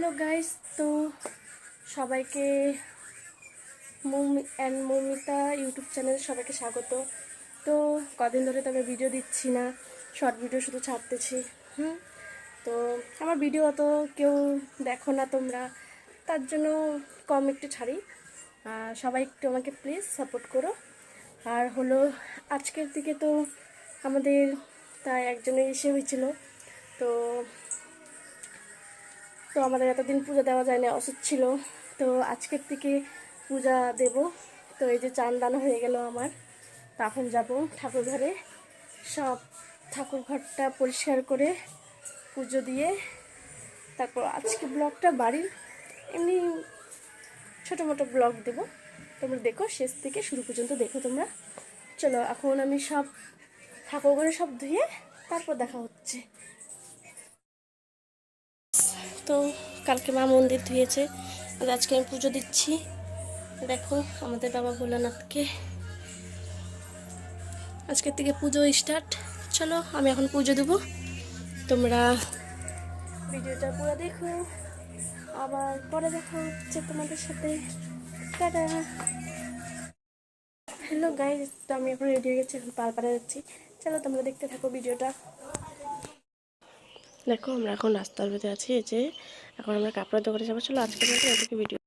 Hello guys, তো সবাইকে Moumi and Moumita YouTube চ্যানেলে সবাইকে স্বাগত। তো কদিন ধরে তবে ভিডিও দিচ্ছি না, শর্ট ভিডিও শুধু ছাড়তেছি। তো আমার ভিডিও অত কেউ দেখো না তোমরা, তার জন্য কম একটু ছাড়ি। সবাই একটু আমাকে প্লিজ সাপোর্ট করো। আর হলো আজকের দিকে তো আমাদের তাই একজনের এসে হয়েছিল, তো তো আমাদের এতদিন পূজা দেওয়া যায় না, অসুখ ছিল। তো আজকের থেকে পূজা দেব। তো এই যে চান দান হয়ে গেল আমার, তখন যাব ঠাকুর ঘরে, সব ঠাকুর ঘরটা পরিষ্কার করে পুজো দিয়ে তারপর আজকে ব্লগটা বাড়ির এমনি ছোটো মোটো ব্লগ দেব, তোমরা দেখো শেষ থেকে শুরু পর্যন্ত দেখো তোমরা। চলো এখন আমি সব ঠাকুর ঘরে সব ধুয়ে তারপর দেখা হচ্ছে। তো কালকে মা মন্দির ধুয়েছে, আর আজকে আমি পুজো দিচ্ছি। দেখো আমাদের বাবা ভোলানাথকে, আজকের থেকে পুজো স্টার্ট। চলো আমি এখন পুজো দেবো, তোমরা ভিডিওটা পুরো দেখো, আবার পরে দেখা হচ্ছে তোমাদের সাথে। টাটা। হ্যালো গাইস, তো আমি এখন রেডি হয়ে গেছি, এখন পাড়ে যাচ্ছি। চলো তোমরা দেখতে থাকো ভিডিওটা। দেখো আমরা এখন রাস্তার ভিতরে আছি, এই যে এখন আমরা কাপড়ের দোকানে যাবো। চলো আজকের মতো ভিডিও।